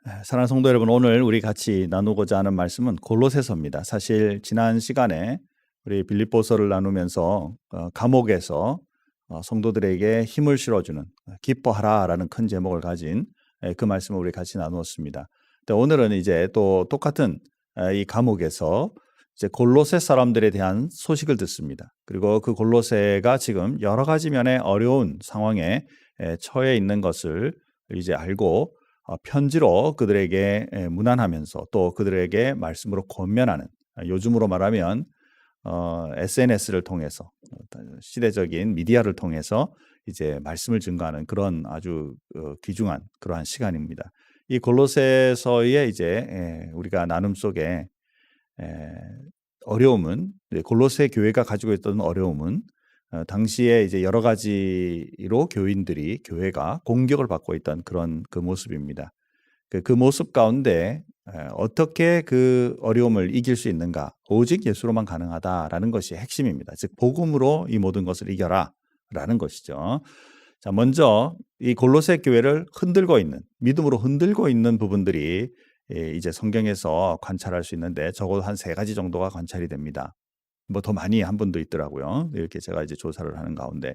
사랑하는 성도 여러분, 오늘 우리 같이 나누고자 하는 말씀은 골로새서입니다. 사실 지난 시간에 우리 빌립보서를 나누면서 감옥에서 성도들에게 힘을 실어주는 기뻐하라라는 큰 제목을 가진 그 말씀을 우리 같이 나누었습니다. 오늘은 이제 또 똑같은 이 감옥에서 이제 골로새 사람들에 대한 소식을 듣습니다. 그리고 그 골로새가 지금 여러 가지 면의 어려운 상황에 처해 있는 것을 이제 알고 편지로 그들에게 문안하면서 또 그들에게 말씀으로 권면하는, 요즘으로 말하면 SNS를 통해서 시대적인 미디어를 통해서 이제 말씀을 증거하는 그런 아주 귀중한 그러한 시간입니다. 이 골로새서의 이제 우리가 나눔 속에 어려움은, 골로새 교회가 가지고 있던 어려움은 당시에 이제 여러 가지로 교회가 공격을 받고 있던 그런 그 모습입니다. 그 모습 가운데 어떻게 그 어려움을 이길 수 있는가? 오직 예수로만 가능하다라는 것이 핵심입니다. 즉 복음으로 이 모든 것을 이겨라라는 것이죠. 자, 먼저 이 골로새 교회를 믿음으로 흔들고 있는 부분들이 이제 성경에서 관찰할 수 있는데 적어도 한 3가지 정도가 관찰이 됩니다. 뭐 더 많이 한 분도 있더라고요. 이렇게 제가 이제 조사를 하는 가운데.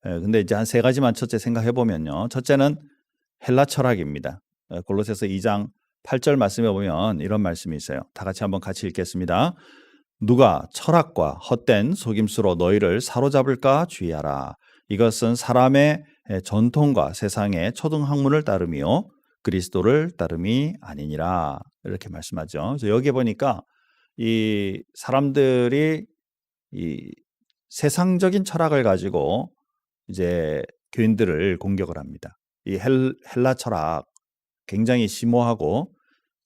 근데 이제 한 3가지만 첫째 생각해 보면요. 첫째는 헬라 철학입니다. 골로새서 2장 8절 말씀에 보면 이런 말씀이 있어요. 다 같이 읽겠습니다. 누가 철학과 헛된 속임수로 너희를 사로잡을까 주의하라. 이것은 사람의 전통과 세상의 초등학문을 따름이요 그리스도를 따름이 아니니라. 이렇게 말씀하죠. 그래서 여기 보니까 이 사람들이 이 세상적인 철학을 가지고 이제 교인들을 공격을 합니다. 이 헬라 철학 굉장히 심오하고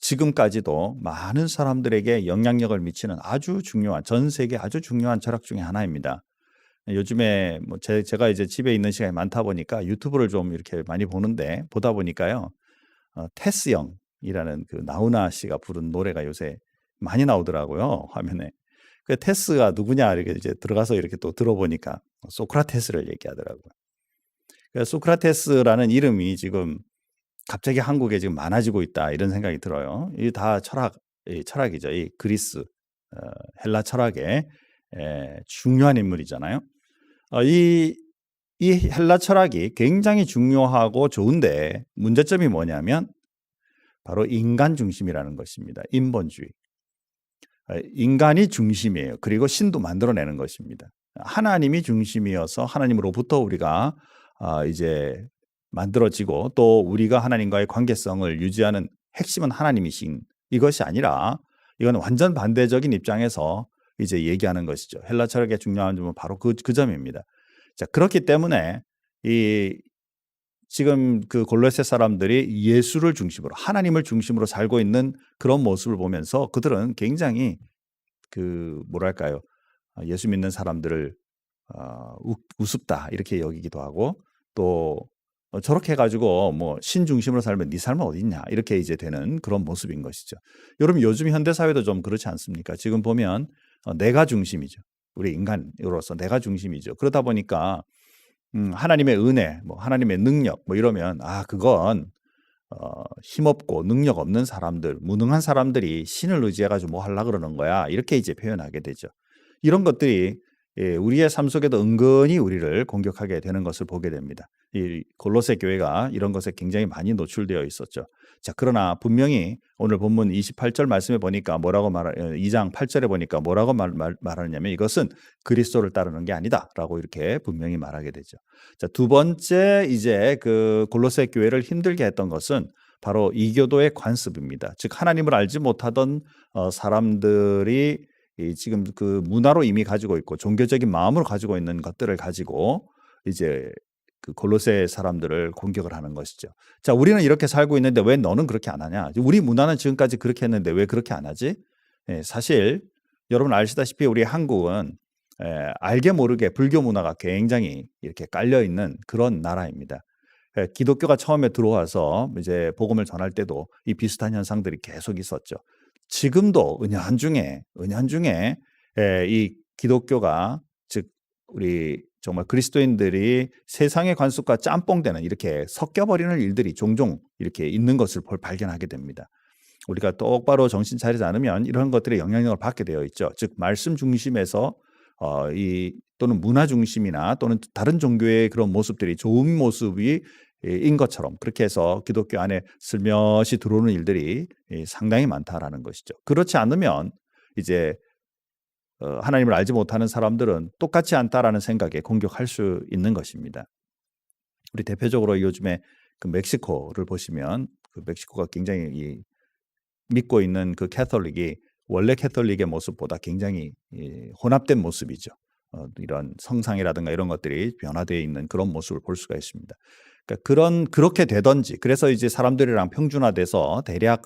지금까지도 많은 사람들에게 영향력을 미치는 아주 중요한, 전 세계 아주 중요한 철학 중에 하나입니다. 요즘에 뭐 제가 이제 집에 있는 시간이 많다 보니까 유튜브를 좀 이렇게 많이 보다 보니까요. 테스 영이라는 그 나훈아 씨가 부른 노래가 요새 많이 나오더라고요, 화면에. 그 테스가 누구냐 이렇게 이제 들어가서 이렇게 또 들어보니까 소크라테스를 얘기하더라고요. 그러니까 소크라테스라는 이름이 지금 갑자기 한국에 지금 많아지고 있다 이런 생각이 들어요. 이게 다 철학이죠. 이 그리스, 헬라 철학의 중요한 인물이잖아요. 이 헬라 철학이 굉장히 중요하고 좋은데 문제점이 뭐냐면 바로 인간 중심이라는 것입니다. 인본주의. 인간이 중심이에요. 그리고 신도 만들어내는 것입니다. 하나님이 중심이어서 하나님으로부터 우리가 이제 만들어지고 또 우리가 하나님과의 관계성을 유지하는 핵심은 하나님이신 이것이 아니라 이건 완전 반대적인 입장에서 이제 얘기하는 것이죠. 헬라 철학의 중요한 점은 바로 그 점입니다. 자, 그렇기 때문에 지금 그 골로새 사람들이 예수를 중심으로 하나님을 중심으로 살고 있는 그런 모습을 보면서 그들은 굉장히 뭐랄까요? 예수 믿는 사람들을 우습다 이렇게 여기기도 하고 또 저렇게 해가지고 뭐 신 중심으로 살면 네 삶은 어디 있냐 이렇게 이제 되는 그런 모습인 것이죠. 여러분 요즘 현대 사회도 좀 그렇지 않습니까? 지금 보면 내가 중심이죠. 우리 인간으로서 내가 중심이죠. 그러다 보니까 하나님의 은혜, 뭐 하나님의 능력, 뭐 이러면 그건 힘없고 능력 없는 사람들, 무능한 사람들이 신을 의지해가지고 뭐 하려고 그러는 거야. 이렇게 이제 표현하게 되죠. 이런 것들이 우리의 삶 속에도 은근히 우리를 공격하게 되는 것을 보게 됩니다. 이 골로새 교회가 이런 것에 굉장히 많이 노출되어 있었죠. 자, 그러나 분명히 오늘 본문 28절 말씀에 보니까 2장 8절에 보니까 뭐라고 말하느냐면 이것은 그리스도를 따르는 게 아니다라고 이렇게 분명히 말하게 되죠. 자, 두 번째 이제 그 골로새 교회를 힘들게 했던 것은 바로 이교도의 관습입니다. 즉 하나님을 알지 못하던 사람들이 지금 그 문화로 이미 가지고 있고 종교적인 마음으로 가지고 있는 것들을 가지고 이제 그 골로새 사람들을 공격을 하는 것이죠. 자, 우리는 이렇게 살고 있는데 왜 너는 그렇게 안 하냐? 우리 문화는 지금까지 그렇게 했는데 왜 그렇게 안 하지? 사실 여러분 아시다시피 우리 한국은 알게 모르게 불교 문화가 굉장히 이렇게 깔려 있는 그런 나라입니다. 기독교가 처음에 들어와서 이제 복음을 전할 때도 이 비슷한 현상들이 계속 있었죠. 지금도 은연중에 이 기독교가 즉 우리 정말 그리스도인들이 세상의 관습과 짬뽕되는 이렇게 섞여버리는 일들이 종종 이렇게 있는 것을 발견하게 됩니다. 우리가 똑바로 정신 차리지 않으면 이런 것들의 영향력을 받게 되어 있죠. 즉 말씀 중심에서 또는 문화 중심이나 또는 다른 종교의 그런 모습들이 좋은 모습이 인 것처럼 그렇게 해서 기독교 안에 슬며시 들어오는 일들이 상당히 많다라는 것이죠. 그렇지 않으면 이제 하나님을 알지 못하는 사람들은 똑같지 않다라는 생각에 공격할 수 있는 것입니다. 우리 대표적으로 요즘에 그 멕시코를 보시면 그 멕시코가 굉장히 믿고 있는 그 캐톨릭이 원래 캐톨릭의 모습보다 굉장히 혼합된 모습이죠. 이런 성상이라든가 이런 것들이 변화되어 있는 그런 모습을 볼 수가 있습니다. 그러니까 그렇게 되든지 그래서 이제 사람들이랑 평준화돼서 대략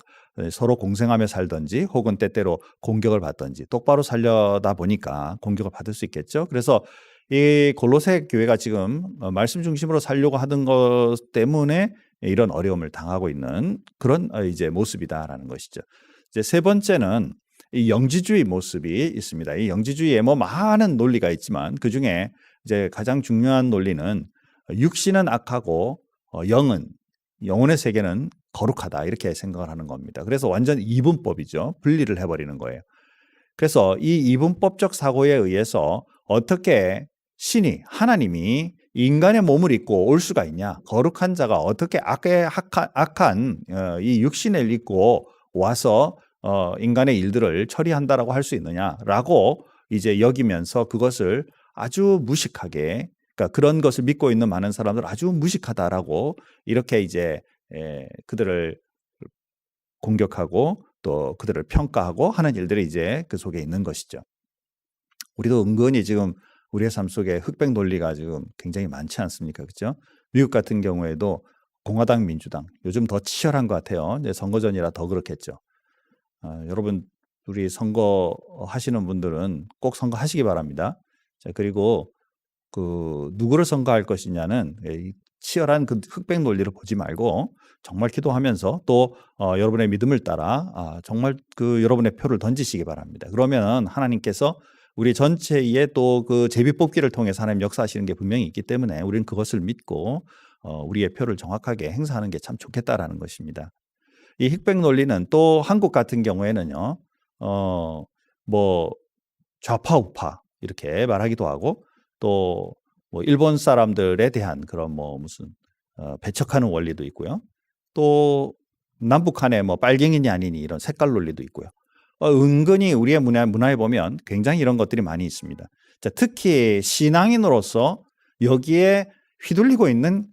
서로 공생하며 살든지 혹은 때때로 공격을 받든지 똑바로 살려다 보니까 공격을 받을 수 있겠죠. 그래서 이 골로새 교회가 지금 말씀 중심으로 살려고 하는 것 때문에 이런 어려움을 당하고 있는 그런 이제 모습이다라는 것이죠. 이제 세 번째는 이 영지주의 모습이 있습니다. 이 영지주의에 뭐 많은 논리가 있지만 그 중에 이제 가장 중요한 논리는 육신은 악하고 영혼의 세계는 거룩하다 이렇게 생각을 하는 겁니다. 그래서 완전 이분법이죠. 분리를 해버리는 거예요. 그래서 이 이분법적 사고에 의해서 어떻게 하나님이 인간의 몸을 입고 올 수가 있냐? 거룩한 자가 어떻게 악한 이 육신을 입고 와서 인간의 일들을 처리한다라고 할 수 있느냐라고 이제 여기면서 그것을 아주 무식하게, 그러니까 그런 것을 믿고 있는 많은 사람들 아주 무식하다라고 이렇게 이제 그들을 공격하고 또 그들을 평가하고 하는 일들이 이제 그 속에 있는 것이죠. 우리도 은근히 지금 우리의 삶 속에 흑백 논리가 지금 굉장히 많지 않습니까? 그렇죠? 미국 같은 경우에도 공화당, 민주당 요즘 더 치열한 것 같아요. 이제 선거 전이라 더 그렇겠죠. 여러분 우리 선거 하시는 분들은 꼭 선거하시기 바랍니다. 자, 그리고 그 누구를 선거할 것이냐는 치열한 그 흑백 논리를 보지 말고 정말 기도하면서 또 여러분의 믿음을 따라 정말 그 여러분의 표를 던지시기 바랍니다. 그러면 하나님께서 우리 전체의 또 그 제비뽑기를 통해서 하나님 역사하시는 게 분명히 있기 때문에 우리는 그것을 믿고 우리의 표를 정확하게 행사하는 게 참 좋겠다라는 것입니다. 이 흑백 논리는 또 한국 같은 경우에는요, 뭐 좌파 우파 이렇게 말하기도 하고 또 뭐 일본 사람들에 대한 그런 뭐 무슨 배척하는 원리도 있고요. 또 남북한에 뭐 빨갱이니 아니니 이런 색깔 논리도 있고요. 은근히 우리의 문화에 보면 굉장히 이런 것들이 많이 있습니다. 자, 특히 신앙인으로서 여기에 휘둘리고 있는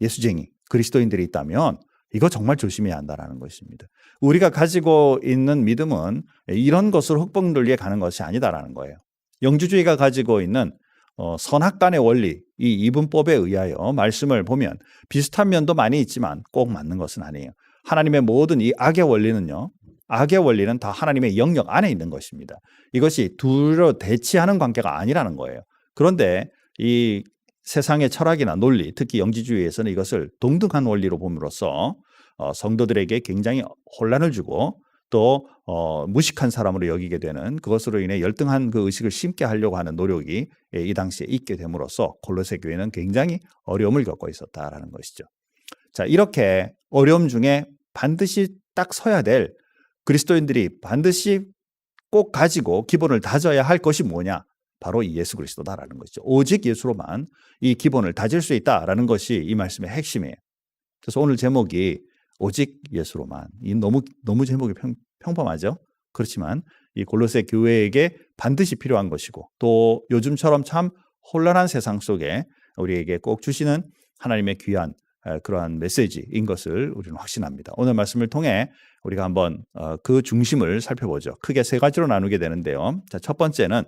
예수쟁이 그리스도인들이 있다면 이거 정말 조심해야 한다는 것입니다. 우리가 가지고 있는 믿음은 이런 것으로 흑백 논리에 가는 것이 아니다라는 거예요. 영주주의가 가지고 있는 선악간의 원리, 이 이분법에 의하여 말씀을 보면 비슷한 면도 많이 있지만 꼭 맞는 것은 아니에요. 하나님의 모든 이 악의 원리는 다 하나님의 영역 안에 있는 것입니다. 이것이 둘로 대치하는 관계가 아니라는 거예요. 그런데 이 세상의 철학이나 논리, 특히 영지주의에서는 이것을 동등한 원리로 봄으로써 성도들에게 굉장히 혼란을 주고 또 무식한 사람으로 여기게 되는 그것으로 인해 열등한 그 의식을 심게 하려고 하는 노력이 이 당시에 있게 됨으로써 골로새 교회는 굉장히 어려움을 겪고 있었다라는 것이죠. 자, 이렇게 어려움 중에 반드시 딱 서야 될 그리스도인들이 반드시 꼭 가지고 기본을 다져야 할 것이 뭐냐? 바로 이 예수 그리스도다라는 것이죠. 오직 예수로만 이 기본을 다질 수 있다라는 것이 이 말씀의 핵심이에요. 그래서 오늘 제목이 오직 예수로만. 이 너무 제목이 평범하죠. 그렇지만 이 골로새 교회에게 반드시 필요한 것이고 또 요즘처럼 참 혼란한 세상 속에 우리에게 꼭 주시는 하나님의 귀한 그러한 메시지인 것을 우리는 확신합니다. 오늘 말씀을 통해 우리가 한번 그 중심을 살펴보죠. 크게 세 가지로 나누게 되는데요. 자, 첫 번째는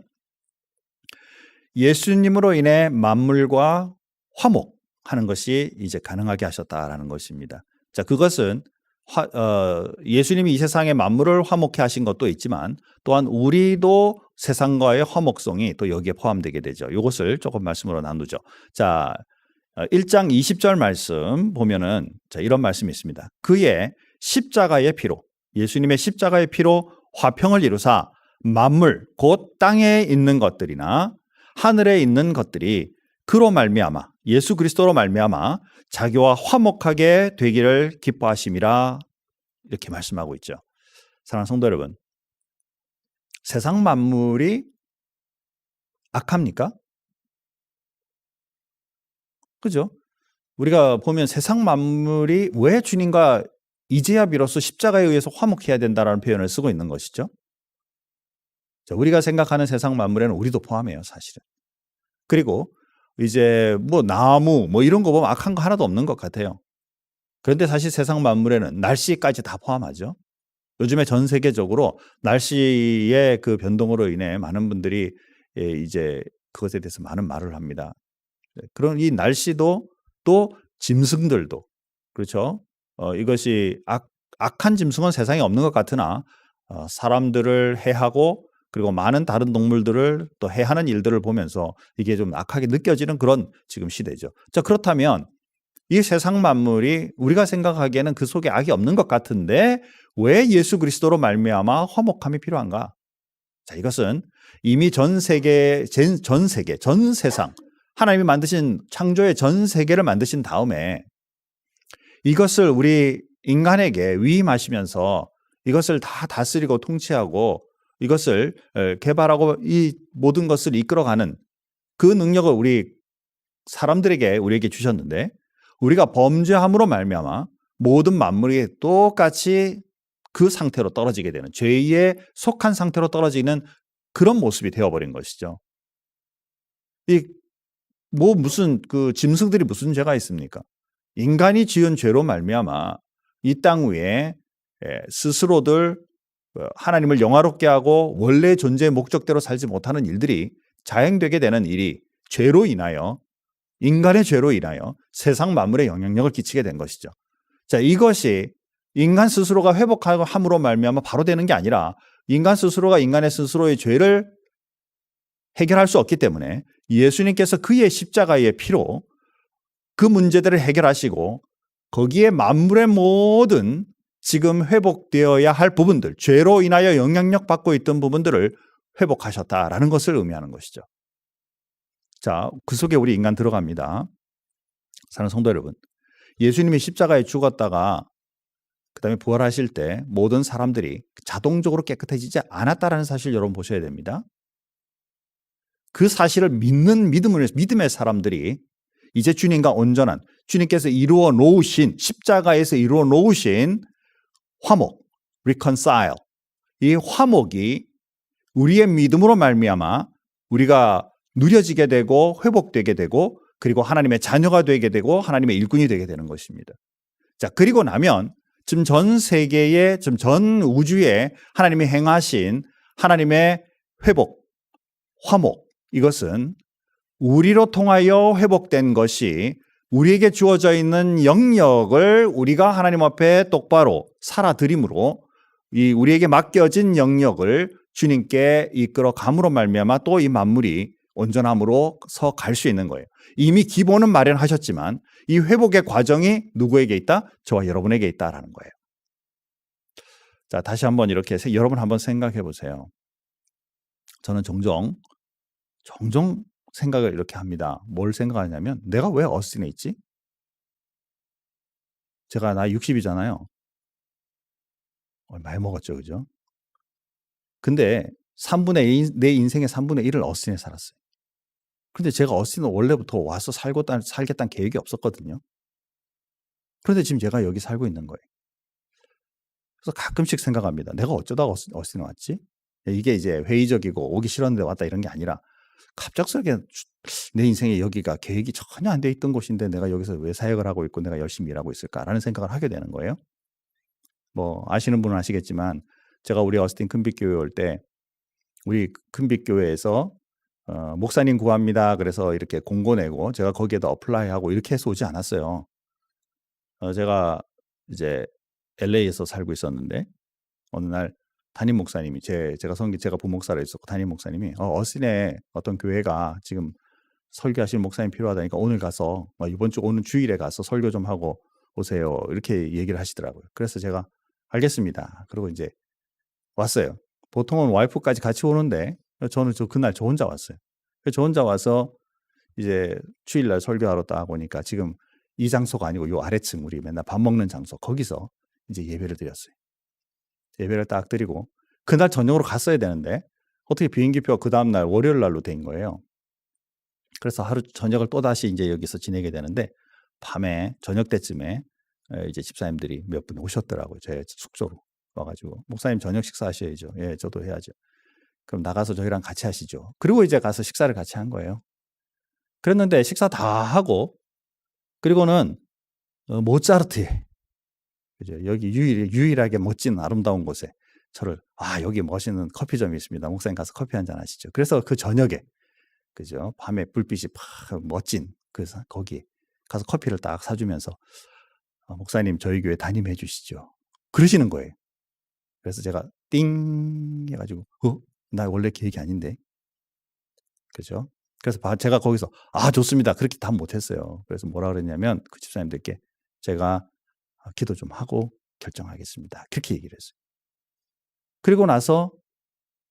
예수님으로 인해 만물과 화목하는 것이 이제 가능하게 하셨다라는 것입니다. 자, 그것은 예수님이 이 세상의 만물을 화목케 하신 것도 있지만 또한 우리도 세상과의 화목성이 또 여기에 포함되게 되죠. 이것을 조금 말씀으로 나누죠. 자, 1장 20절 말씀 보면은 자, 이런 말씀이 있습니다. 그의 십자가의 피로, 예수님의 십자가의 피로 화평을 이루사 만물 곧 땅에 있는 것들이나 하늘에 있는 것들이 그로 말미암아 예수 그리스도로 말미암아 자기와 화목하게 되기를 기뻐하심이라 이렇게 말씀하고 있죠. 사랑하는 성도 여러분, 세상 만물이 악합니까? 그죠? 우리가 보면 세상 만물이 왜 주님과 이제야 비로소 십자가에 의해서 화목해야 된다라는 표현을 쓰고 있는 것이죠. 자, 우리가 생각하는 세상 만물에는 우리도 포함해요, 사실은. 그리고 이제 뭐 나무 뭐 이런 거 보면 악한 거 하나도 없는 것 같아요. 그런데 사실 세상 만물에는 날씨까지 다 포함하죠. 요즘에 전 세계적으로 날씨의 그 변동으로 인해 많은 분들이 이제 그것에 대해서 많은 말을 합니다. 그런 이 날씨도 또 짐승들도 그렇죠. 이것이 악한 짐승은 세상에 없는 것 같으나 사람들을 해하고 그리고 많은 다른 동물들을 또 해하는 일들을 보면서 이게 좀 악하게 느껴지는 그런 지금 시대죠. 자, 그렇다면 이 세상 만물이 우리가 생각하기에는 그 속에 악이 없는 것 같은데 왜 예수 그리스도로 말미암아 화목함이 필요한가? 자, 이것은 이미 전 세상 하나님이 만드신 창조의 전 세계를 만드신 다음에 이것을 우리 인간에게 위임하시면서 이것을 다 다스리고 통치하고 이것을 개발하고 이 모든 것을 이끌어가는 그 능력을 우리에게 주셨는데 우리가 범죄함으로 말미암아 모든 만물이 똑같이 그 상태로 떨어지게 되는 죄에 속한 상태로 떨어지는 그런 모습이 되어버린 것이죠. 무슨 그 짐승들이 무슨 죄가 있습니까? 인간이 지은 죄로 말미암아 이 땅 위에 스스로들 하나님을 영화롭게 하고 원래 존재의 목적대로 살지 못하는 일들이 자행되게 되는 일이 죄로 인하여 인간의 죄로 인하여 세상 만물에 영향력을 끼치게 된 것이죠. 자, 이것이 인간 스스로가 회복함으로 말미암아 바로 되는 게 아니라 인간 스스로가 인간의 스스로의 죄를 해결할 수 없기 때문에 예수님께서 그의 십자가의 피로 그 문제들을 해결하시고 거기에 만물의 모든 지금 회복되어야 할 부분들, 죄로 인하여 영향력 받고 있던 부분들을 회복하셨다라는 것을 의미하는 것이죠. 자, 그 속에 우리 인간 들어갑니다. 사랑하는 성도 여러분, 예수님이 십자가에 죽었다가 그 다음에 부활하실 때 모든 사람들이 자동적으로 깨끗해지지 않았다라는 사실 여러분 보셔야 됩니다. 그 사실을 믿음의 사람들이 이제 주님과 온전한 주님께서 이루어 놓으신 십자가에서 이루어 놓으신 화목, reconcile, 이 화목이 우리의 믿음으로 말미암아 우리가 누려지게 되고 회복되게 되고 그리고 하나님의 자녀가 되게 되고 하나님의 일꾼이 되게 되는 것입니다. 자, 그리고 나면 지금 전 세계에 지금 전 우주에 하나님이 행하신 하나님의 회복, 화목, 이것은 우리로 통하여 회복된 것이 우리에게 주어져 있는 영역을 우리가 하나님 앞에 똑바로 살아들임으로 이 우리에게 맡겨진 영역을 주님께 이끌어 감으로 말미암아 또 이 만물이 온전함으로서 갈 수 있는 거예요. 이미 기본은 마련하셨지만 이 회복의 과정이 누구에게 있다? 저와 여러분에게 있다라는 거예요. 자, 다시 한번 이렇게 여러분 한번 생각해 보세요. 저는 종종 생각을 이렇게 합니다. 뭘 생각하냐면 내가 왜 어스틴에 있지? 제가 나이 60이잖아요. 많이 먹었죠, 그죠? 근데 내 인생의 3분의 1을 어스틴에 살았어요. 근데 제가 어스틴은 원래부터 와서 살겠다는 계획이 없었거든요. 그런데 지금 제가 여기 살고 있는 거예요. 그래서 가끔씩 생각합니다. 내가 어쩌다가 어스틴에 왔지? 이게 이제 회의적이고 오기 싫었는데 왔다 이런 게 아니라 갑작스럽게 내 인생에 여기가 계획이 전혀 안 돼 있던 곳인데 내가 여기서 왜 사역을 하고 있고 내가 열심히 일하고 있을까라는 생각을 하게 되는 거예요. 뭐 아시는 분은 아시겠지만 제가 우리 어스틴 큰빛교회 올 때 우리 큰빛교회에서 목사님 구합니다. 그래서 이렇게 공고 내고 제가 거기에다 어플라이하고 이렇게 해서 오지 않았어요. 제가 이제 LA에서 살고 있었는데 어느 날 담임 목사님이 제가 부목사로 있었고 담임 목사님이 어스틴에 어떤 교회가 지금 설교하시는 목사님 필요하다니까 오늘 가서 오는 주일에 가서 설교 좀 하고 오세요. 이렇게 얘기를 하시더라고요. 그래서 제가 알겠습니다. 그리고 이제 왔어요. 보통은 와이프까지 같이 오는데 저는 그날 저 혼자 왔어요. 저 혼자 와서 이제 주일날 설교하러 딱 오니까 지금 이 장소가 아니고 요 아래층 우리 맨날 밥 먹는 장소 거기서 이제 예배를 드렸어요. 예배를 딱 드리고 그날 저녁으로 갔어야 되는데 어떻게 비행기표가 그 다음날 월요일 날로 된 거예요. 그래서 하루 저녁을 또다시 이제 여기서 지내게 되는데 밤에 저녁 때쯤에 이제 집사님들이 몇 분 오셨더라고요. 제 숙소로 와가지고 목사님 저녁 식사하셔야죠. 예, 저도 해야죠. 그럼 나가서 저희랑 같이 하시죠. 그리고 이제 가서 식사를 같이 한 거예요. 그랬는데 식사 다 하고 그리고는 모차르트에 그죠? 여기 유일하게 멋진 아름다운 곳에 저를 여기 멋있는 커피점이 있습니다. 목사님 가서 커피 한잔 하시죠. 그래서 그 저녁에 그죠? 밤에 불빛이 팍 멋진 그래서 거기 가서 커피를 딱 사주면서 목사님 저희 교회 담임해 주시죠. 그러시는 거예요. 그래서 제가 띵 해가지고 나 원래 계획이 아닌데 그죠? 그래서 제가 거기서 좋습니다. 그렇게 답 못했어요. 그래서 뭐라 그랬냐면 그 집사님들께 제가 기도 좀 하고 결정하겠습니다. 그렇게 얘기를 했어요. 그리고 나서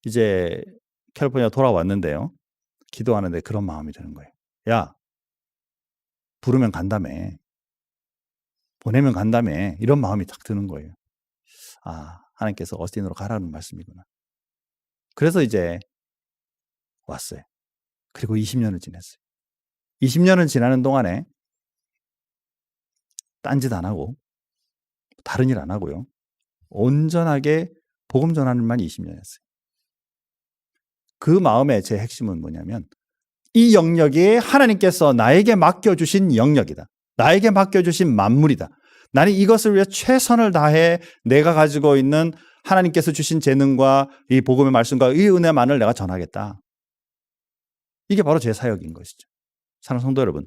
이제 캘리포니아 돌아왔는데요. 기도하는데 그런 마음이 드는 거예요. 야, 부르면 간다며. 보내면 간다며. 이런 마음이 딱 드는 거예요. 하나님께서 어스틴으로 가라는 말씀이구나. 그래서 이제 왔어요. 그리고 20년을 지냈어요. 20년을 지나는 동안에 딴짓 안 하고 다른 일 안 하고요. 온전하게 복음 전하는 일만 20년이었어요. 그 마음의 제 핵심은 뭐냐면 이 영역이 하나님께서 나에게 맡겨주신 영역이다. 나에게 맡겨주신 만물이다. 나는 이것을 위해 최선을 다해 내가 가지고 있는 하나님께서 주신 재능과 이 복음의 말씀과 이 은혜만을 내가 전하겠다. 이게 바로 제 사역인 것이죠. 사랑하는 성도 여러분,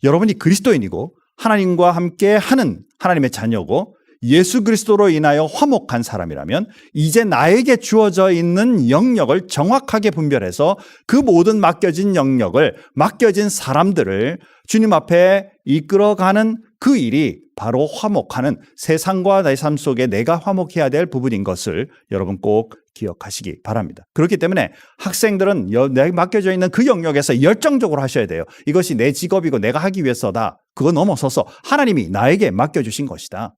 여러분이 그리스도인이고 하나님과 함께 하는 하나님의 자녀고 예수 그리스도로 인하여 화목한 사람이라면 이제 나에게 주어져 있는 영역을 정확하게 분별해서 그 모든 맡겨진 영역을 맡겨진 사람들을 주님 앞에 이끌어가는 그 일이 바로 화목하는 세상과 내 삶 속에 내가 화목해야 될 부분인 것을 여러분 꼭 기억하시기 바랍니다. 그렇기 때문에 학생들은 내게 맡겨져 있는 그 영역에서 열정적으로 하셔야 돼요. 이것이 내 직업이고 내가 하기 위해서다. 그거 넘어서서 하나님이 나에게 맡겨주신 것이다.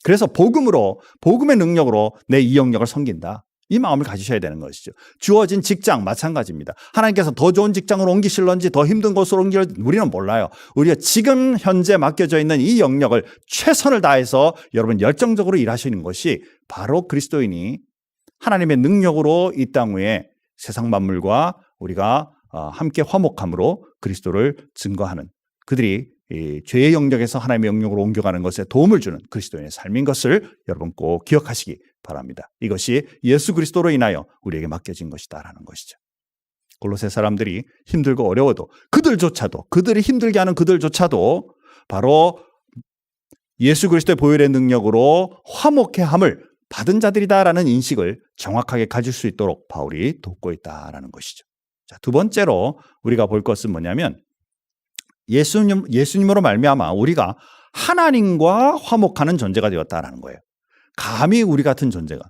그래서 복음의 능력으로 내 이 영역을 섬긴다. 이 마음을 가지셔야 되는 것이죠. 주어진 직장 마찬가지입니다. 하나님께서 더 좋은 직장으로 옮기실런지 더 힘든 곳으로 옮길런지 우리는 몰라요. 우리가 지금 현재 맡겨져 있는 이 영역을 최선을 다해서 여러분 열정적으로 일하시는 것이 바로 그리스도인이 하나님의 능력으로 이 땅 위에 세상 만물과 우리가 함께 화목함으로 그리스도를 증거하는 그들이 이 죄의 영역에서 하나님의 영역으로 옮겨가는 것에 도움을 주는 그리스도인의 삶인 것을 여러분 꼭 기억하시기 바랍니다. 이것이 예수 그리스도로 인하여 우리에게 맡겨진 것이다라는 것이죠. 골로새 사람들이 힘들고 어려워도 그들이 힘들게 하는 그들조차도 바로 예수 그리스도의 보혈의 능력으로 화목해함을 받은 자들이다라는 인식을 정확하게 가질 수 있도록 바울이 돕고 있다라는 것이죠. 자, 두 번째로 우리가 볼 것은 뭐냐면 예수님으로 말미암아 우리가 하나님과 화목하는 존재가 되었다라는 거예요. 감히 우리 같은 존재가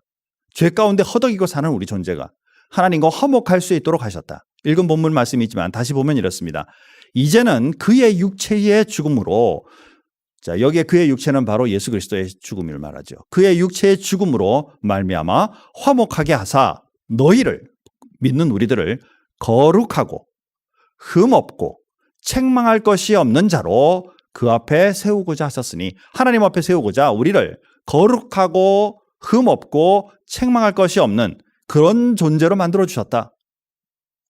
죄 가운데 허덕이고 사는 우리 존재가 하나님과 화목할 수 있도록 하셨다. 읽은 본문 말씀이 있지만 다시 보면 이렇습니다. 이제는 그의 육체의 죽음으로 자, 여기에 그의 육체는 바로 예수 그리스도의 죽음을 말하죠. 그의 육체의 죽음으로 말미암아 화목하게 하사 너희를 믿는 우리들을 거룩하고 흠없고 책망할 것이 없는 자로 그 앞에 세우고자 하셨으니 하나님 앞에 세우고자 우리를 거룩하고 흠없고 책망할 것이 없는 그런 존재로 만들어 주셨다.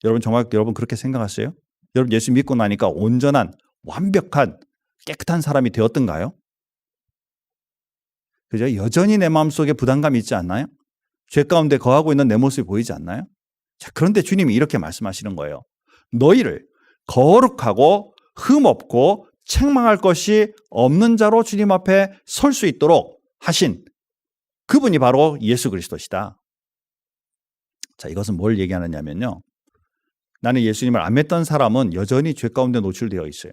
여러분 정말 여러분 그렇게 생각하세요? 여러분 예수 믿고 나니까 온전한 완벽한 깨끗한 사람이 되었던가요? 그죠? 여전히 내 마음속에 부담감이 있지 않나요? 죄 가운데 거하고 있는 내 모습이 보이지 않나요? 자, 그런데 주님이 이렇게 말씀하시는 거예요. 너희를 거룩하고 흠없고 책망할 것이 없는 자로 주님 앞에 설 수 있도록 하신 그분이 바로 예수 그리스도시다. 자, 이것은 뭘 얘기하느냐면요. 나는 예수님을 안 믿던 사람은 여전히 죄 가운데 노출되어 있어요.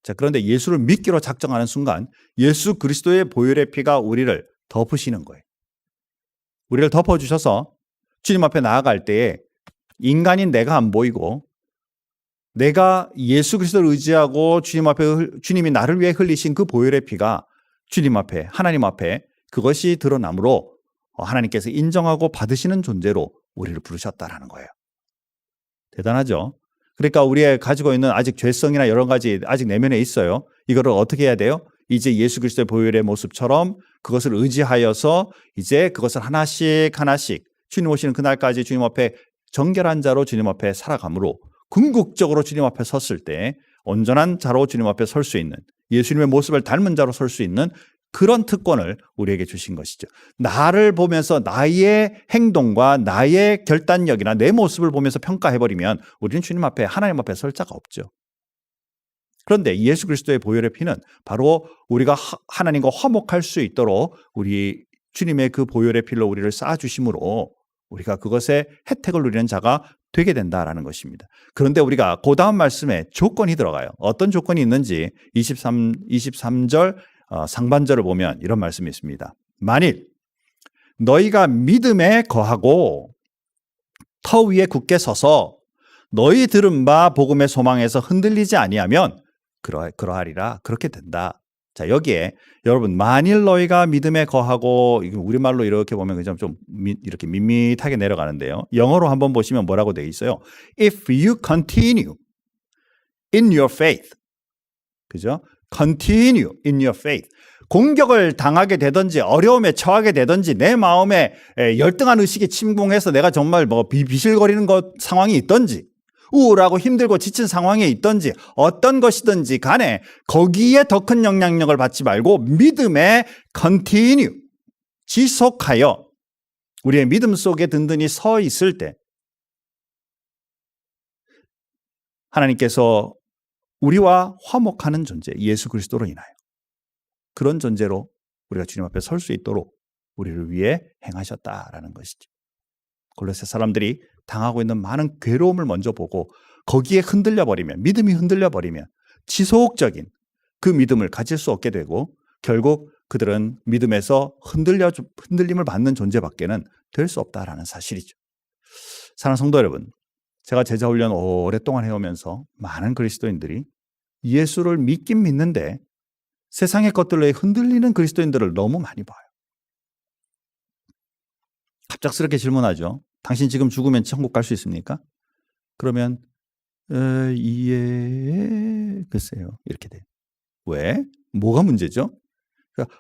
자, 그런데 예수를 믿기로 작정하는 순간 예수 그리스도의 보혈의 피가 우리를 덮으시는 거예요. 우리를 덮어주셔서 주님 앞에 나아갈 때에 인간인 내가 안 보이고 내가 예수 그리스도를 의지하고 주님 앞에 주님이 나를 위해 흘리신 그 보혈의 피가 주님 앞에 하나님 앞에 그것이 드러나므로 하나님께서 인정하고 받으시는 존재로 우리를 부르셨다라는 거예요. 대단하죠? 그러니까 우리의 가지고 있는 아직 죄성이나 여러 가지 아직 내면에 있어요. 이거를 어떻게 해야 돼요? 이제 예수 그리스도의 보혈의 모습처럼 그것을 의지하여서 이제 그것을 하나씩 주님 오시는 그날까지 주님 앞에 정결한 자로 주님 앞에 살아감으로 궁극적으로 주님 앞에 섰을 때 온전한 자로 주님 앞에 설 수 있는 예수님의 모습을 닮은 자로 설 수 있는 그런 특권을 우리에게 주신 것이죠. 나를 보면서 나의 행동과 나의 결단력이나 내 모습을 보면서 평가해버리면 우리는 주님 앞에 하나님 앞에 설 자가 없죠. 그런데 예수 그리스도의 보혈의 피는 바로 우리가 하나님과 화목할 수 있도록 우리 주님의 그 보혈의 피로 우리를 쌓아주심으로 우리가 그것의 혜택을 누리는 자가 되게 된다라는 것입니다. 그런데 우리가 그 다음 말씀에 조건이 들어가요. 어떤 조건이 있는지 23절 상반절을 보면 이런 말씀이 있습니다. 만일 너희가 믿음에 거하고 터 위에 굳게 서서 너희 들은 바 복음의 소망에서 흔들리지 아니하면 그러하리라. 그렇게 된다. 자, 여기에 여러분 만일 너희가 믿음에 거하고 우리말로 이렇게 보면 좀 이렇게 밋밋하게 내려가는데요. 영어로 한번 보시면 뭐라고 되어 있어요? If you continue in your faith. 그죠? Continue in your faith. 공격을 당하게 되든지 어려움에 처하게 되든지 내 마음에 열등한 의식이 침공해서 내가 정말 비실거리는 상황이 있든지 우울하고 힘들고 지친 상황에 있든지 어떤 것이든지 간에 거기에 더 큰 영향력을 받지 말고 믿음에 continue, 지속하여 우리의 믿음 속에 든든히 서 있을 때 하나님께서 우리와 화목하는 존재 예수 그리스도로 인하여 그런 존재로 우리가 주님 앞에 설 수 있도록 우리를 위해 행하셨다라는 것이죠. 골로새 사람들이 당하고 있는 많은 괴로움을 먼저 보고 거기에 흔들려 버리면 믿음이 흔들려 버리면 지속적인 그 믿음을 가질 수 없게 되고 결국 그들은 믿음에서 흔들림을 받는 존재밖에는 될 수 없다라는 사실이죠. 사랑하는 성도 여러분, 제가 제자 훈련 오랫동안 해오면서 많은 그리스도인들이 예수를 믿긴 믿는데 세상의 것들로 흔들리는 그리스도인들을 너무 많이 봐요. 갑작스럽게 질문하죠. 당신 지금 죽으면 천국 갈 수 있습니까? 그러면 글쎄요. 이렇게 돼요. 왜? 뭐가 문제죠?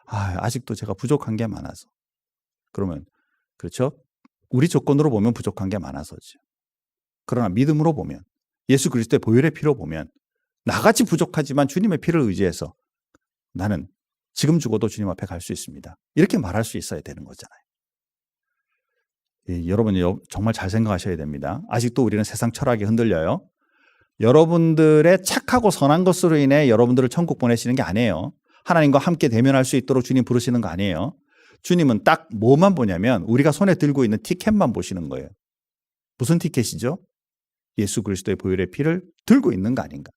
아직도 제가 부족한 게 많아서. 그러면 그렇죠? 우리 조건으로 보면 부족한 게 많아서죠. 그러나 믿음으로 보면 예수 그리스도의 보혈의 피로 보면 나같이 부족하지만 주님의 피를 의지해서 나는 지금 죽어도 주님 앞에 갈 수 있습니다. 이렇게 말할 수 있어야 되는 거잖아요. 여러분이 정말 잘 생각하셔야 됩니다. 아직도 우리는 세상 철학에 흔들려요. 여러분들의 착하고 선한 것으로 인해 여러분들을 천국 보내시는 게 아니에요. 하나님과 함께 대면할 수 있도록 주님 부르시는 거 아니에요. 주님은 딱 뭐만 보냐면 우리가 손에 들고 있는 티켓만 보시는 거예요. 무슨 티켓이죠? 예수 그리스도의 보혈의 피를 들고 있는 거 아닌가?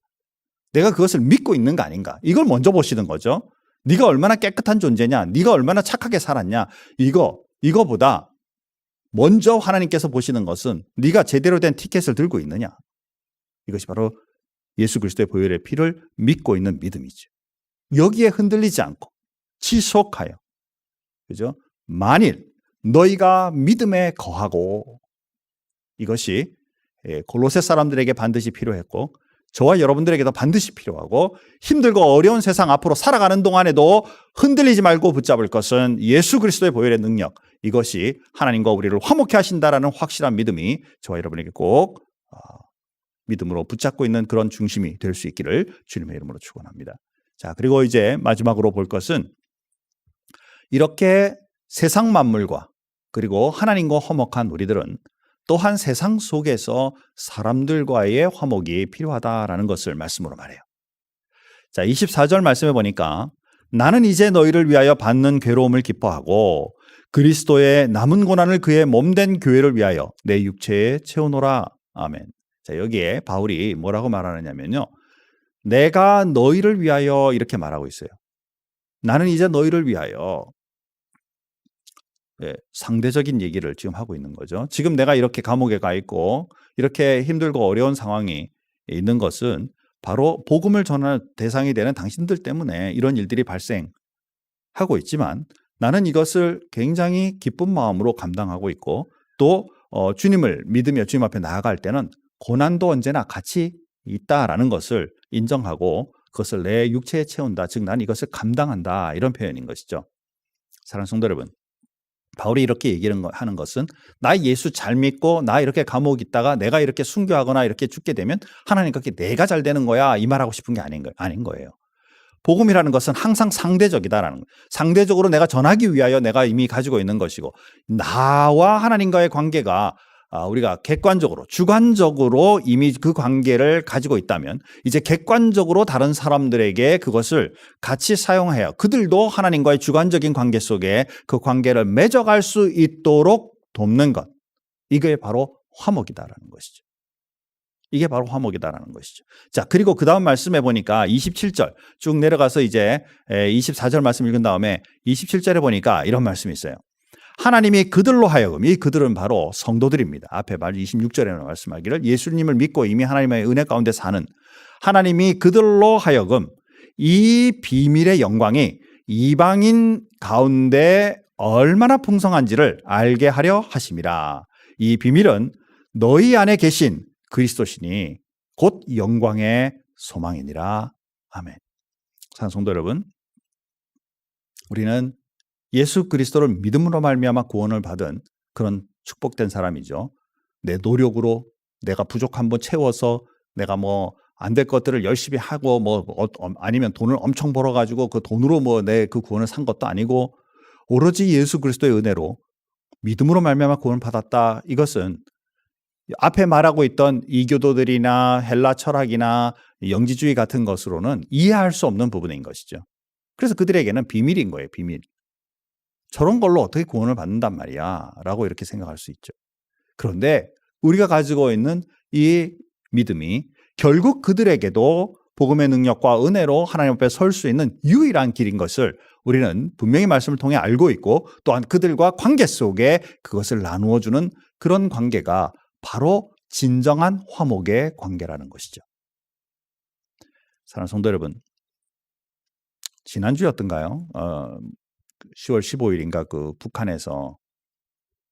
내가 그것을 믿고 있는 거 아닌가? 이걸 먼저 보시는 거죠. 네가 얼마나 깨끗한 존재냐? 네가 얼마나 착하게 살았냐? 이거보다 먼저 하나님께서 보시는 것은 네가 제대로 된 티켓을 들고 있느냐? 이것이 바로 예수 그리스도의 보혈의 피를 믿고 있는 믿음이죠. 여기에 흔들리지 않고 지속하여, 그죠? 만일 너희가 믿음에 거하고, 이것이 골로새 사람들에게 반드시 필요했고 저와 여러분들에게도 반드시 필요하고 힘들고 어려운 세상 앞으로 살아가는 동안에도 흔들리지 말고 붙잡을 것은 예수 그리스도의 보혈의 능력, 이것이 하나님과 우리를 화목케 하신다라는 확실한 믿음이 저와 여러분에게 꼭 믿음으로 붙잡고 있는 그런 중심이 될 수 있기를 주님의 이름으로 축원합니다. 자, 그리고 이제 마지막으로 볼 것은 이렇게 세상 만물과 그리고 하나님과 화목한 우리들은 또한 세상 속에서 사람들과의 화목이 필요하다라는 것을 말씀으로 말해요. 자, 24절 말씀해 보니까 나는 이제 너희를 위하여 받는 괴로움을 기뻐하고 그리스도의 남은 고난을 그의 몸된 교회를 위하여 내 육체에 채우노라. 아멘. 자, 여기에 바울이 뭐라고 말하느냐면요. 내가 너희를 위하여 이렇게 말하고 있어요. 나는 이제 너희를 위하여. 상대적인 얘기를 지금 하고 있는 거죠. 지금 내가 이렇게 감옥에 가 있고 이렇게 힘들고 어려운 상황이 있는 것은 바로 복음을 전할 대상이 되는 당신들 때문에 이런 일들이 발생하고 있지만 나는 이것을 굉장히 기쁜 마음으로 감당하고 있고 또 주님을 믿으며 주님 앞에 나아갈 때는 고난도 언제나 같이 있다라는 것을 인정하고 그것을 내 육체에 채운다. 즉 난 이것을 감당한다. 이런 표현인 것이죠. 사랑하는 성도 여러분, 바울이 이렇게 하는 것은 나 예수 잘 믿고 나 이렇게 감옥 있다가 내가 이렇게 순교하거나 이렇게 죽게 되면 하나님 그렇게 내가 잘 되는 거야 이 말하고 싶은 게 아닌 거예요. 복음이라는 것은 항상 상대적이다라는 거예요. 상대적으로 내가 전하기 위하여 내가 이미 가지고 있는 것이고 나와 하나님과의 관계가 우리가 객관적으로 주관적으로 이미 그 관계를 가지고 있다면 이제 객관적으로 다른 사람들에게 그것을 같이 사용해야 그들도 하나님과의 주관적인 관계 속에 그 관계를 맺어갈 수 있도록 돕는 것. 이게 바로 화목이다라는 것이죠. 이게 바로 화목이다라는 것이죠. 자, 그리고 그 다음 말씀해 보니까 27절 쭉 내려가서 이제 24절 말씀 읽은 다음에 27절에 보니까 이런 말씀이 있어요. 하나님이 그들로 하여금, 이 그들은 바로 성도들입니다. 앞에 26절에는 말씀하기를 예수님을 믿고 이미 하나님의 은혜 가운데 사는 하나님이 그들로 하여금 이 비밀의 영광이 이방인 가운데 얼마나 풍성한지를 알게 하려 하심이라. 이 비밀은 너희 안에 계신 그리스도시니 곧 영광의 소망이니라. 아멘. 사랑하는 성도 여러분, 우리는 예수 그리스도를 믿음으로 말미암아 구원을 받은 그런 축복된 사람이죠. 내 노력으로 내가 부족한 번 채워서 내가 안 될 것들을 열심히 하고 아니면 돈을 엄청 벌어 가지고 그 돈으로 내 그 구원을 산 것도 아니고 오로지 예수 그리스도의 은혜로 믿음으로 말미암아 구원을 받았다. 이것은 앞에 말하고 있던 이교도들이나 헬라 철학이나 영지주의 같은 것으로는 이해할 수 없는 부분인 것이죠. 그래서 그들에게는 비밀인 거예요. 비밀. 저런 걸로 어떻게 구원을 받는단 말이야 라고 이렇게 생각할 수 있죠. 그런데 우리가 가지고 있는 이 믿음이 결국 그들에게도 복음의 능력과 은혜로 하나님 앞에 설 수 있는 유일한 길인 것을 우리는 분명히 말씀을 통해 알고 있고 또한 그들과 관계 속에 그것을 나누어주는 그런 관계가 바로 진정한 화목의 관계라는 것이죠. 사랑하는 성도 여러분, 지난주였던가요? 10월 15일인가 그 북한에서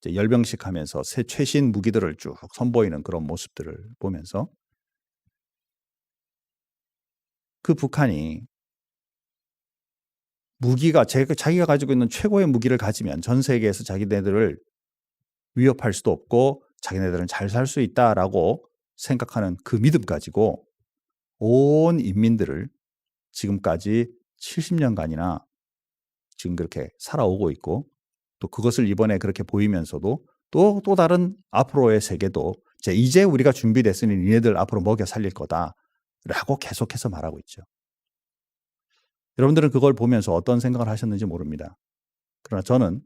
이제 열병식 하면서 새 최신 무기들을 쭉 선보이는 그런 모습들을 보면서 그 북한이 무기가 자기가 가지고 있는 최고의 무기를 가지면 전 세계에서 자기네들을 위협할 수도 없고 자기네들은 잘 살 수 있다라고 생각하는 그 믿음 가지고 온 인민들을 지금까지 70년간이나 지금 그렇게 살아오고 있고 또 그것을 이번에 그렇게 보이면서도 또 다른 앞으로의 세계도 이제 우리가 준비됐으니 니네들 앞으로 먹여 살릴 거다라고 계속해서 말하고 있죠. 여러분들은 그걸 보면서 어떤 생각을 하셨는지 모릅니다. 그러나 저는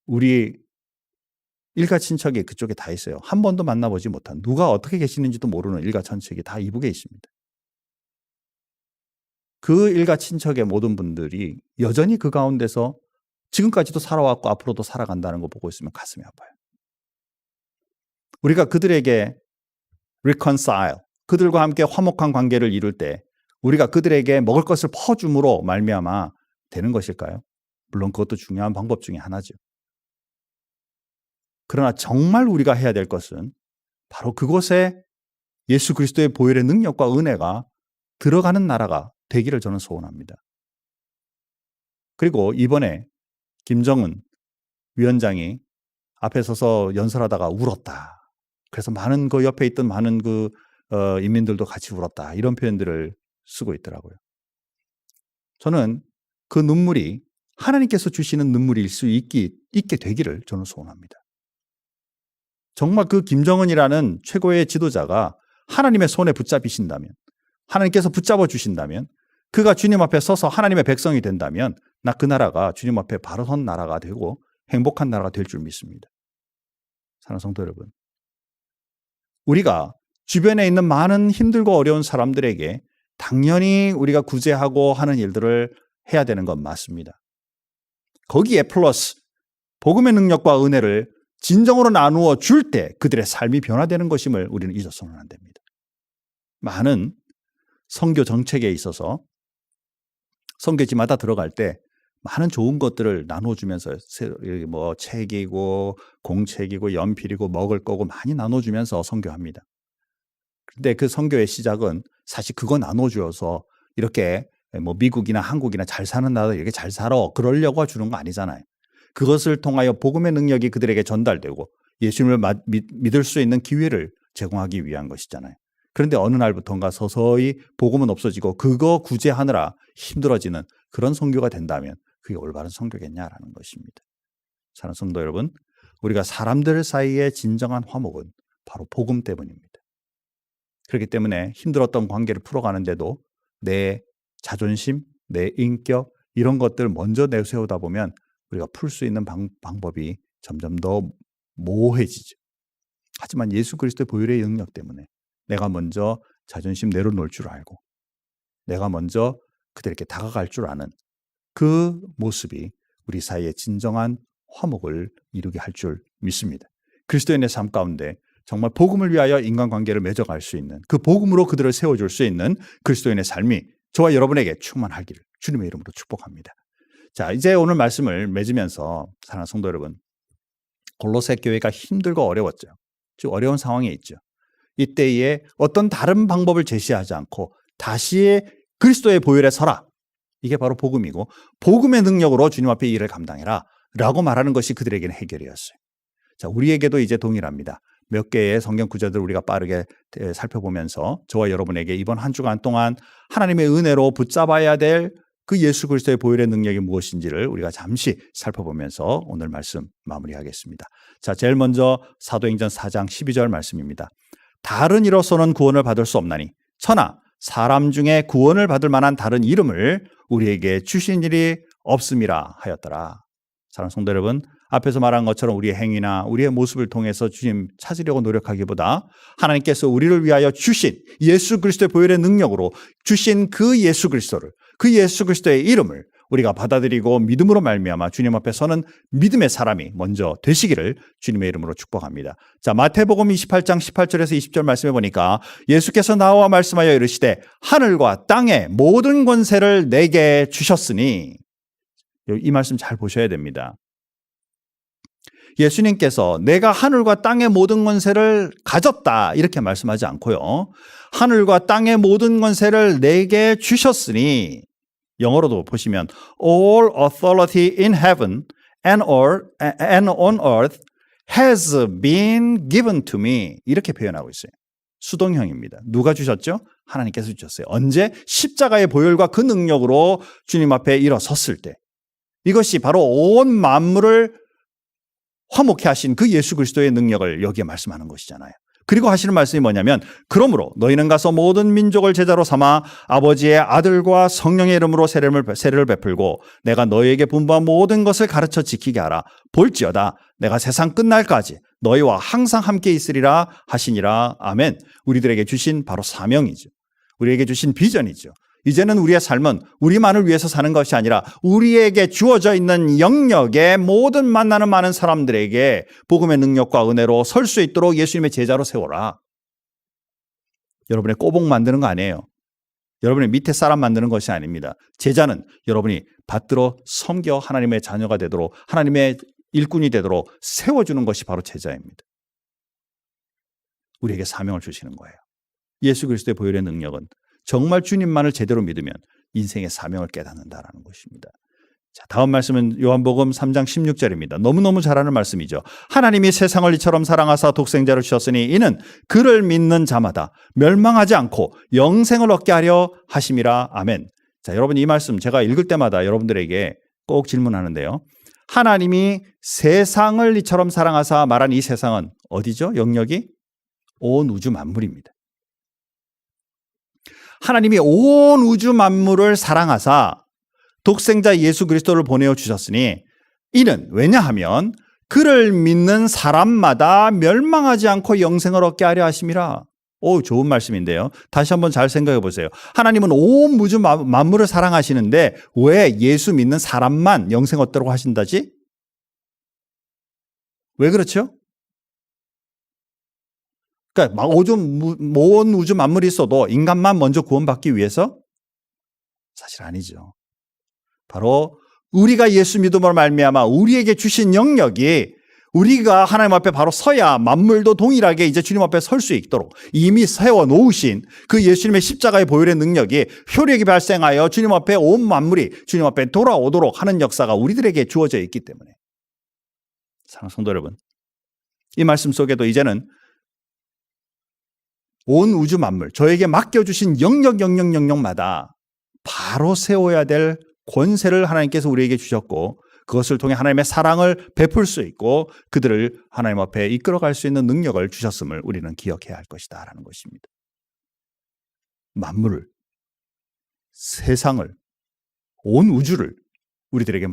우리 일가 친척이 그쪽에 다 있어요. 한 번도 만나보지 못한 누가 어떻게 계시는지도 모르는 일가 친척이 다 이북에 있습니다. 그 일가 친척의 모든 분들이 여전히 그 가운데서 지금까지도 살아왔고 앞으로도 살아간다는 거 보고 있으면 가슴이 아파요. 우리가 그들에게 reconcile, 그들과 함께 화목한 관계를 이룰 때 우리가 그들에게 먹을 것을 퍼줌으로 말미암아 되는 것일까요? 물론 그것도 중요한 방법 중에 하나죠. 그러나 정말 우리가 해야 될 것은 바로 그곳에 예수 그리스도의 보혈의 능력과 은혜가 들어가는 나라가 되기를 저는 소원합니다. 그리고 이번에 김정은 위원장이 앞에 서서 연설하다가 울었다. 그래서 많은 그 옆에 있던 많은 인민들도 같이 울었다. 이런 표현들을 쓰고 있더라고요. 저는 그 눈물이 하나님께서 주시는 눈물일 수 있게 되기를 저는 소원합니다. 정말 그 김정은이라는 최고의 지도자가 하나님의 손에 붙잡히신다면, 하나님께서 붙잡아 주신다면, 그가 주님 앞에 서서 하나님의 백성이 된다면 나 그 나라가 주님 앞에 바로 선 나라가 되고 행복한 나라가 될 줄 믿습니다. 사랑하는 성도 여러분, 우리가 주변에 있는 많은 힘들고 어려운 사람들에게 당연히 우리가 구제하고 하는 일들을 해야 되는 건 맞습니다. 거기에 플러스 복음의 능력과 은혜를 진정으로 나누어 줄 때 그들의 삶이 변화되는 것임을 우리는 잊어서는 안 됩니다. 많은 선교 정책에 있어서 선교지마다 들어갈 때 많은 좋은 것들을 나눠주면서 뭐 책이고 공책이고 연필이고 먹을 거고 많이 나눠주면서 선교합니다. 근데 그 선교의 시작은 사실 그거 나눠주어서 이렇게 뭐 미국이나 한국이나 잘 사는 나라 이렇게 잘 살아 그러려고 주는 거 아니잖아요. 그것을 통하여 복음의 능력이 그들에게 전달되고 예수님을 믿을 수 있는 기회를 제공하기 위한 것이잖아요. 그런데 어느 날부터인가 서서히 복음은 없어지고 그거 구제하느라 힘들어지는 그런 선교가 된다면 그게 올바른 선교겠냐라는 것입니다. 사랑하는 성도 여러분, 우리가 사람들 사이의 진정한 화목은 바로 복음 때문입니다. 그렇기 때문에 힘들었던 관계를 풀어가는데도 내 자존심, 내 인격 이런 것들 먼저 내세우다 보면 우리가 풀 수 있는 방법이 점점 더 모호해지죠. 하지만 예수 그리스도의 보혈의 능력 때문에 내가 먼저 자존심 내려놓을 줄 알고 내가 먼저 그들에게 다가갈 줄 아는 그 모습이 우리 사이의 진정한 화목을 이루게 할 줄 믿습니다. 그리스도인의 삶 가운데 정말 복음을 위하여 인간관계를 맺어갈 수 있는 그 복음으로 그들을 세워줄 수 있는 그리스도인의 삶이 저와 여러분에게 충만하기를 주님의 이름으로 축복합니다. 자, 이제 오늘 말씀을 맺으면서 사랑하는 성도 여러분, 골로새 교회가 힘들고 어려웠죠. 좀 어려운 상황에 있죠. 이때에 어떤 다른 방법을 제시하지 않고 다시 그리스도의 보혈에 서라. 이게 바로 복음이고 복음의 능력으로 주님 앞에 일을 감당해라 라고 말하는 것이 그들에게는 해결이었어요. 자, 우리에게도 이제 동일합니다. 몇 개의 성경 구절들 우리가 빠르게 살펴보면서 저와 여러분에게 이번 한 주간 동안 하나님의 은혜로 붙잡아야 될 그 예수 그리스도의 보혈의 능력이 무엇인지를 우리가 잠시 살펴보면서 오늘 말씀 마무리하겠습니다. 자, 제일 먼저 사도행전 4장 12절 말씀입니다. 다른 이로서는 구원을 받을 수 없나니 천하 사람 중에 구원을 받을 만한 다른 이름을 우리에게 주신 일이 없음이라 하였더라. 사랑하는 성도 여러분, 앞에서 말한 것처럼 우리의 행위나 우리의 모습을 통해서 주님 찾으려고 노력하기보다 하나님께서 우리를 위하여 주신 예수 그리스도의 보혈의 능력으로 주신 그 예수 그리스도를, 그 예수 그리스도의 이름을 우리가 받아들이고 믿음으로 말미암아 주님 앞에 서는 믿음의 사람이 먼저 되시기를 주님의 이름으로 축복합니다. 자, 마태복음 28장 18절에서 20절 말씀해 보니까 예수께서 나와 말씀하여 이르시되 하늘과 땅의 모든 권세를 내게 주셨으니, 이 말씀 잘 보셔야 됩니다. 예수님께서 내가 하늘과 땅의 모든 권세를 가졌다 이렇게 말씀하지 않고요. 하늘과 땅의 모든 권세를 내게 주셨으니, 영어로도 보시면 All authority in heaven and on earth has been given to me 이렇게 표현하고 있어요. 수동형입니다. 누가 주셨죠? 하나님께서 주셨어요. 언제? 십자가의 보혈과 그 능력으로 주님 앞에 일어섰을 때, 이것이 바로 온 만물을 화목케 하신 그 예수 그리스도의 능력을 여기에 말씀하는 것이잖아요. 그리고 하시는 말씀이 뭐냐면 그러므로 너희는 가서 모든 민족을 제자로 삼아 아버지의 아들과 성령의 이름으로 세례를 베풀고 내가 너희에게 분부한 모든 것을 가르쳐 지키게 하라. 볼지어다 내가 세상 끝날까지 너희와 항상 함께 있으리라 하시니라. 아멘. 우리들에게 주신 바로 사명이죠. 우리에게 주신 비전이죠. 이제는 우리의 삶은 우리만을 위해서 사는 것이 아니라 우리에게 주어져 있는 영역에 모든 만나는 많은 사람들에게 복음의 능력과 은혜로 설 수 있도록 예수님의 제자로 세워라. 여러분의 꼬복 만드는 거 아니에요. 여러분의 밑에 사람 만드는 것이 아닙니다. 제자는 여러분이 받들어 섬겨 하나님의 자녀가 되도록, 하나님의 일꾼이 되도록 세워주는 것이 바로 제자입니다. 우리에게 사명을 주시는 거예요. 예수 그리스도의 보혈의 능력은 정말 주님만을 제대로 믿으면 인생의 사명을 깨닫는다라는 것입니다. 자, 다음 말씀은 요한복음 3장 16절입니다. 너무너무 잘 아는 말씀이죠. 하나님이 세상을 이처럼 사랑하사 독생자를 주셨으니 이는 그를 믿는 자마다 멸망하지 않고 영생을 얻게 하려 하심이라. 아멘. 자, 여러분 이 말씀 제가 읽을 때마다 여러분들에게 꼭 질문하는데요. 하나님이 세상을 이처럼 사랑하사 말한 이 세상은 어디죠? 영역이? 온 우주 만물입니다. 하나님이 온 우주 만물을 사랑하사 독생자 예수 그리스도를 보내어 주셨으니 이는 왜냐하면 그를 믿는 사람마다 멸망하지 않고 영생을 얻게 하려 하심이라. 오, 좋은 말씀인데요. 다시 한번 잘 생각해 보세요. 하나님은 온 우주 만물을 사랑하시는데 왜 예수 믿는 사람만 영생 얻도록 하신다지? 왜 그렇죠? 그러니까 막 온 우주 만물이 있어도 인간만 먼저 구원받기 위해서? 사실 아니죠. 바로 우리가 예수 믿음으로 말미암아 우리에게 주신 영역이 우리가 하나님 앞에 바로 서야 만물도 동일하게 이제 주님 앞에 설 수 있도록 이미 세워놓으신 그 예수님의 십자가의 보혈의 능력이 효력이 발생하여 주님 앞에 온 만물이 주님 앞에 돌아오도록 하는 역사가 우리들에게 주어져 있기 때문에 사랑하는 성도 여러분, 이 말씀 속에도 이제는 온 우주 만물, 저에게 맡겨주신 영역마다 바로 세워야 될 권세를 하나님께서 우리에게 주셨고 그것을 통해 하나님의 사랑을 베풀 수 있고 그들을 하나님 앞에 이끌어갈 수 있는 능력을 주셨음을 우리는 기억해야 할 것이다 라는 것입니다. 만물을, 세상을, 온 우주를 우리들에게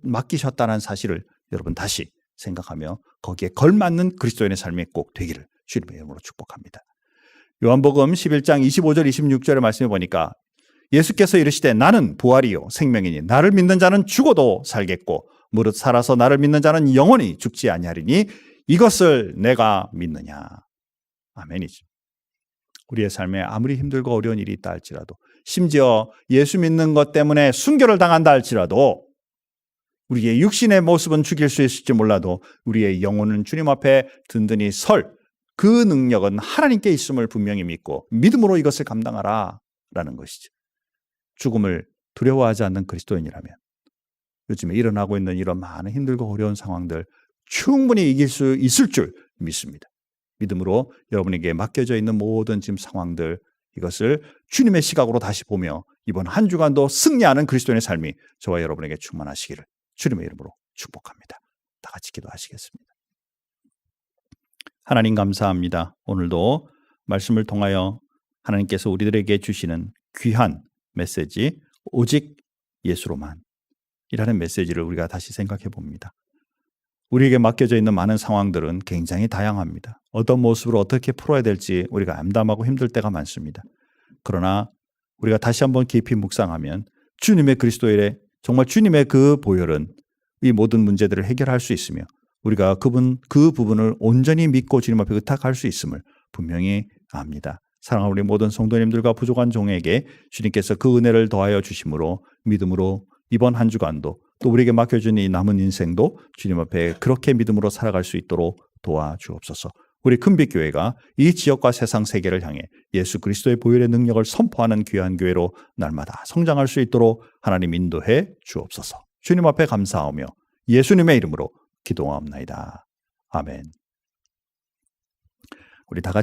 맡기셨다는 사실을 여러분 다시 생각하며 거기에 걸맞는 그리스도인의 삶이 꼭 되기를 주님의 이름으로 축복합니다. 요한복음 11장 25절 26절의 말씀에 보니까 예수께서 이르시되 나는 부활이요 생명이니 나를 믿는 자는 죽어도 살겠고 무릇 살아서 나를 믿는 자는 영원히 죽지 아니하리니 이것을 내가 믿느냐. 아멘이죠. 우리의 삶에 아무리 힘들고 어려운 일이 있다 할지라도 심지어 예수 믿는 것 때문에 순교를 당한다 할지라도 우리의 육신의 모습은 죽일 수 있을지 몰라도 우리의 영혼은 주님 앞에 든든히 설 그 능력은 하나님께 있음을 분명히 믿고 믿음으로 이것을 감당하라 라는 것이죠. 죽음을 두려워하지 않는 그리스도인이라면 요즘에 일어나고 있는 이런 많은 힘들고 어려운 상황들 충분히 이길 수 있을 줄 믿습니다. 믿음으로 여러분에게 맡겨져 있는 모든 지금 상황들 이것을 주님의 시각으로 다시 보며 이번 한 주간도 승리하는 그리스도인의 삶이 저와 여러분에게 충만하시기를 주님의 이름으로 축복합니다. 다 같이 기도하시겠습니다. 하나님 감사합니다. 오늘도 말씀을 통하여 하나님께서 우리들에게 주시는 귀한 메시지 오직 예수로만 이라는 메시지를 우리가 다시 생각해 봅니다. 우리에게 맡겨져 있는 많은 상황들은 굉장히 다양합니다. 어떤 모습으로 어떻게 풀어야 될지 우리가 암담하고 힘들 때가 많습니다. 그러나 우리가 다시 한번 깊이 묵상하면 주님의 그리스도의 정말 주님의 그 보혈은 이 모든 문제들을 해결할 수 있으며 우리가 그 부분을 온전히 믿고 주님 앞에 의탁할 수 있음을 분명히 압니다. 사랑하는 우리 모든 성도님들과 부족한 종에게 주님께서 그 은혜를 더하여 주심으로 믿음으로 이번 한 주간도 또 우리에게 맡겨준 이 남은 인생도 주님 앞에 그렇게 믿음으로 살아갈 수 있도록 도와주옵소서. 우리 큰빛교회가 이 지역과 세상 세계를 향해 예수 그리스도의 보혈의 능력을 선포하는 귀한 교회로 날마다 성장할 수 있도록 하나님 인도해 주옵소서. 주님 앞에 감사하며 예수님의 이름으로 기도하옵나이다. 아멘. 우리 다 같이